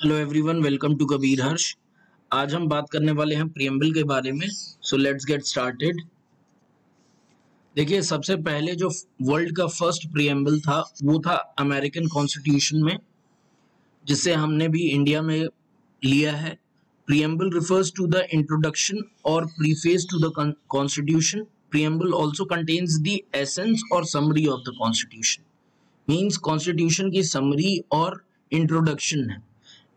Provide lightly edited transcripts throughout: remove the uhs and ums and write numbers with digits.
Hello everyone, welcome to Kabir Harsh. आज हम बात करने वाले हैं प्रियम्बल के बारे में। So let's get started. देखिए, सबसे पहले जो वर्ल्ड का फर्स्ट प्रियम्बल था वो था अमेरिकन कॉन्स्टिट्यूशन में, जिसे हमने भी इंडिया में लिया है। Preamble refers to the introduction और preface to the constitution. Preamble also contains the essence और summary of the constitution. Means constitution की समरी और इंट्रोडक्शन है।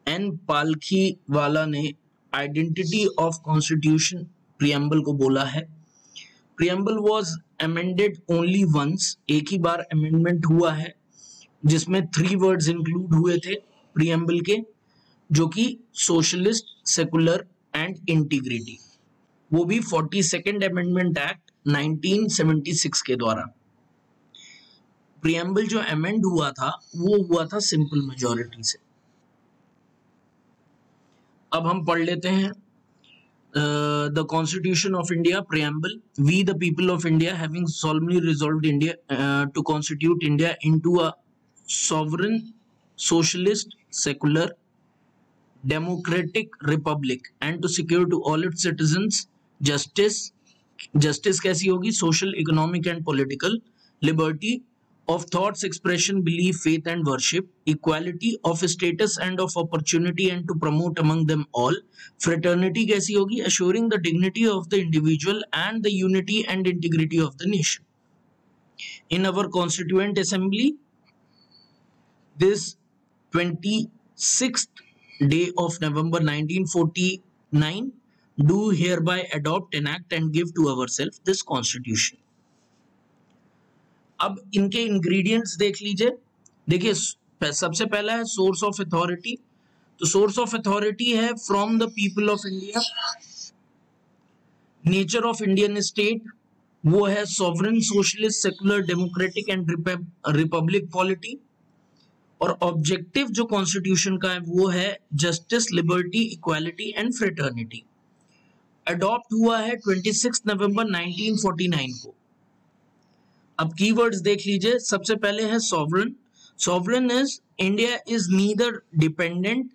एन पालखीवाला ने आइडेंटिटी ऑफ कॉन्स्टिट्यूशन प्रियम्बल को बोला है। Preamble was amended only once, एक ही बार अमेंडमेंट हुआ है, जिसमें 3 वर्ड्स इंक्लूड हुए थे प्रियम्बल के, जो कि सोशलिस्ट, सेकुलर एंड इंटीग्रिटी। वो भी 42nd अमेंडमेंट एक्ट 1976 के द्वारा। प्रियम्बल जो अमेंड हुआ था वो हुआ था सिंपल मेजॉरिटी से। अब हम पढ़ लेते हैं the constitution of India preamble. We the people of India having solemnly resolved India to constitute India into a sovereign, socialist, secular, democratic republic and to secure to all its citizens justice कैसी होगी? social, economic and political, liberty of thoughts, expression, belief, faith and worship, equality of status and of opportunity and to promote among them all, fraternity कैसी होगी? assuring the dignity of the individual and the unity and integrity of the nation. In our constituent assembly, this 26th day of November 1949, do hereby adopt, enact and give to ourselves this constitution. अब इनके ingredients देख लीजिए। देखिए, सबसे पहला है source of authority. तो source of authority है from the people of India. Nature of Indian state वो है sovereign, socialist, secular, democratic and Republic polity. और ऑब्जेक्टिव जो कॉन्स्टिट्यूशन का है वो है justice, liberty, equality and fraternity. Adopt हुआ है 26 नवंबर 1949 को। अब कीवर्ड्स देख लीजिए। सबसे पहले है sovereign. Sovereign is India is neither dependent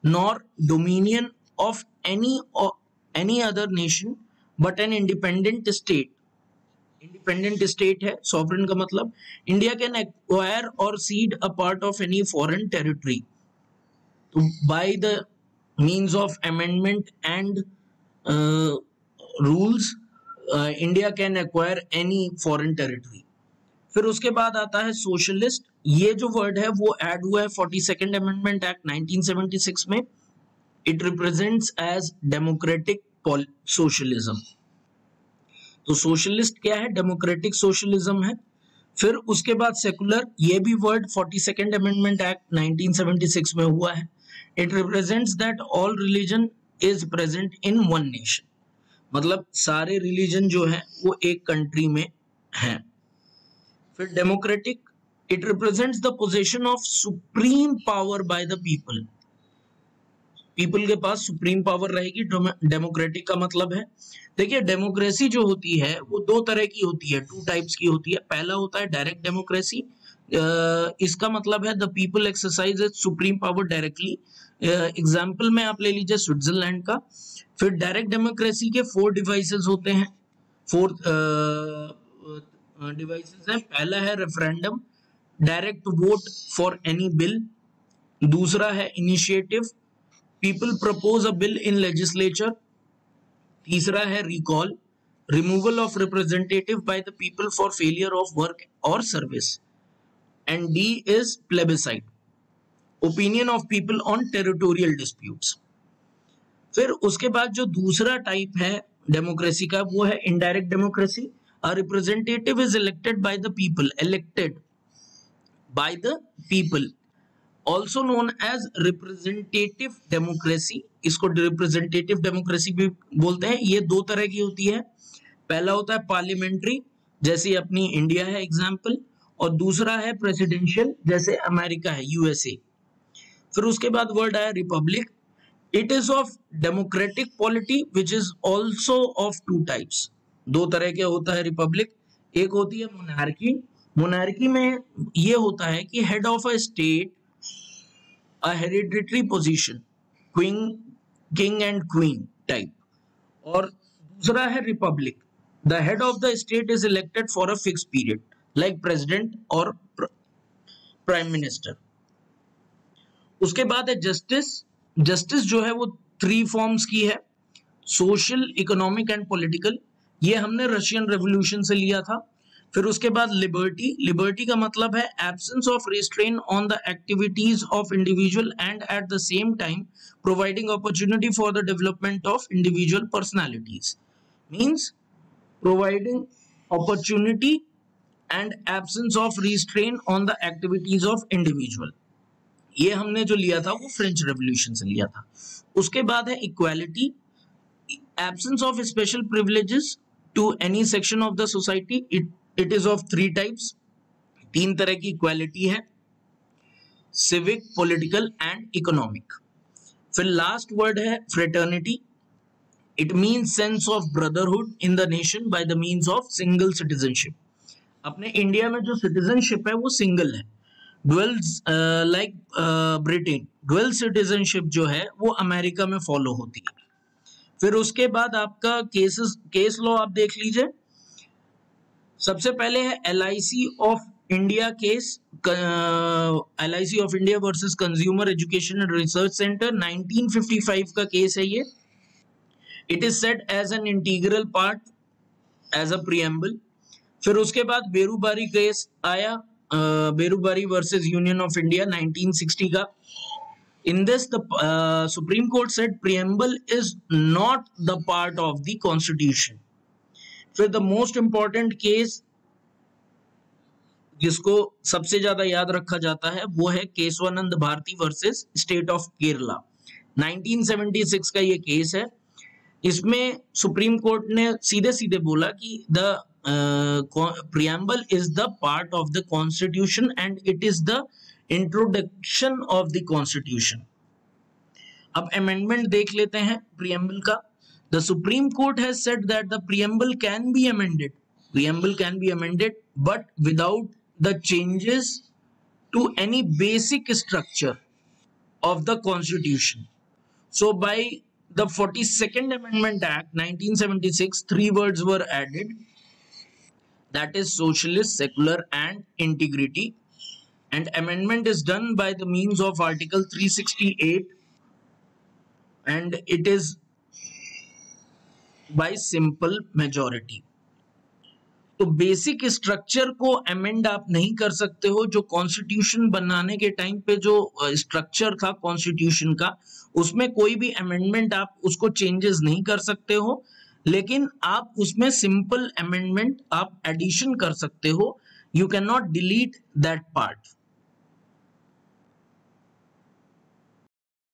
nor dominion of any other nation but an independent state. Independent state है सॉवरेन का मतलब। इंडिया कैन एक्वायर और cede a part of any foreign territory. तो by the means of amendment and rules India can acquire any foreign territory. फिर उसके बाद आता है सोशलिस्ट। ये जो वर्ड है वो ऐड हुआ है 42nd अमेंडमेंट एक्ट 1976 में। It represents as democratic socialism. तो सोशलिस्ट क्या है? डेमोक्रेटिक सोशलिज्म है। फिर उसके बाद सेकुलर, ये भी वर्ड 42nd अमेंडमेंट एक्ट 1976 में हुआ है। It represents that all religion is present in one nation, मतलब सारे रिलीजन जो है वो एक कंट्री में हैं। फिर democratic, it represents the position of supreme power bye the people. People के पास सुप्रीम पावर रहेगी। डेमोक्रेटिक का मतलब है, देखिए डेमोक्रेसी जो होती है वो 2 तरह की होती है, 2 टाइप्स की होती है। पहला होता है डायरेक्ट डेमोक्रेसी। इसका मतलब है the people exercise supreme power directly. Example में आप ले लीजिए स्विट्जरलैंड का। फिर डायरेक्ट डेमोक्रेसी के 4 डिवाइसेस होते हैं। 4 डिवाइसेस हैं। पहला है referendum, direct vote for any bill. दूसरा है initiative, people propose a bill in legislature. तीसरा है recall, removal of representative by the people for failure of work और service. And D is plebiscite, opinion of people on territorial disputes. फिर उसके बाद जो दूसरा टाइप है डेमोक्रेसी का वो है indirect democracy. A representative is elected by the people, elected by the people, also known as representative democracy। इसको representative democracy भी बोलते हैं। ये 2 तरह की होती है। पहला होता है पार्लियामेंट्री, जैसे अपनी इंडिया है एग्जाम्पल, और दूसरा है प्रेसिडेंशियल, जैसे अमेरिका है, यूएसए। फिर उसके बाद वर्ड आया Republic. It is of democratic polity which is also of 2 types. 2 तरह के होता है रिपब्लिक। एक होती है मोनार्की। मोनार्की में ये होता है कि head of a state a hereditary position, king and queen type. और दूसरा है Republic, the head of the state is elected for a fixed period like president और प्राइम मिनिस्टर. उसके बाद है जस्टिस. जस्टिस जो है वो 3 फॉर्म्स की है, सोशल, इकोनॉमिक एंड पॉलिटिकल. ये हमने रशियन रेवोल्यूशन से लिया था. फिर उसके बाद लिबर्टी. लिबर्टी का मतलब है absence of restrain on the activities of individual and at the same time providing opportunity for the development of individual personalities. Means providing opportunity and absence of restrain on the activities of individual. ये हमने जो लिया था वो French revolution से लिया था. उसके बाद है equality. Absence of special privileges to any section of the society. It is of 3 types. 3 तरह की इक्वालिटी है, सिविक, पॉलिटिकल एंड इकोनॉमिक. फिर लास्ट वर्ड है fraternity. It means sense of brotherhood in the nation by the means of single citizenship. अपने India में जो citizenship है वो सिंगल है. Duals like Britain, dual citizenship जो है वो अमेरिका में फॉलो होती है. फिर उसके बाद आपका केस लॉ आप देख लीजिए. सबसे पहले है LIC of India case, LIC of India versus consumer education and research centre. 1955 का केस है ये. It is said as an integral part as a preamble. फिर उसके बाद बेरूबारी केस आया, Berubari versus Union of India 1960 का. In this, the Supreme Court said preamble is not the part of the Constitution. फिर the most important case जिसको सबसे ज्यादा याद रखा जाता है वो है Kesavananda Bharati versus state of Kerala. 1976 का ये केस है. इसमें सुप्रीम कोर्ट ने सीधे सीधे बोला कि the preamble is the part of the Constitution and it is the introduction of the Constitution. अब amendment देख लेते हैं preamble का. The Supreme Court has said that the preamble can be amended. Preamble can be amended, but without the changes to any basic structure of the Constitution. So by the 42nd Amendment Act 1976, 3 words were added. That is socialist, secular and integrity. And amendment is done by the means of Article 368 and it is by simple majority. तो basic structure को amend आप नहीं कर सकते हो. जो constitution बनाने के टाइम पे जो स्ट्रक्चर था कॉन्स्टिट्यूशन का, उसमें कोई भी अमेंडमेंट आप उसको चेंजेस नहीं कर सकते हो, लेकिन आप उसमें सिंपल अमेंडमेंट आप एडिशन कर सकते हो. You can not delete that part.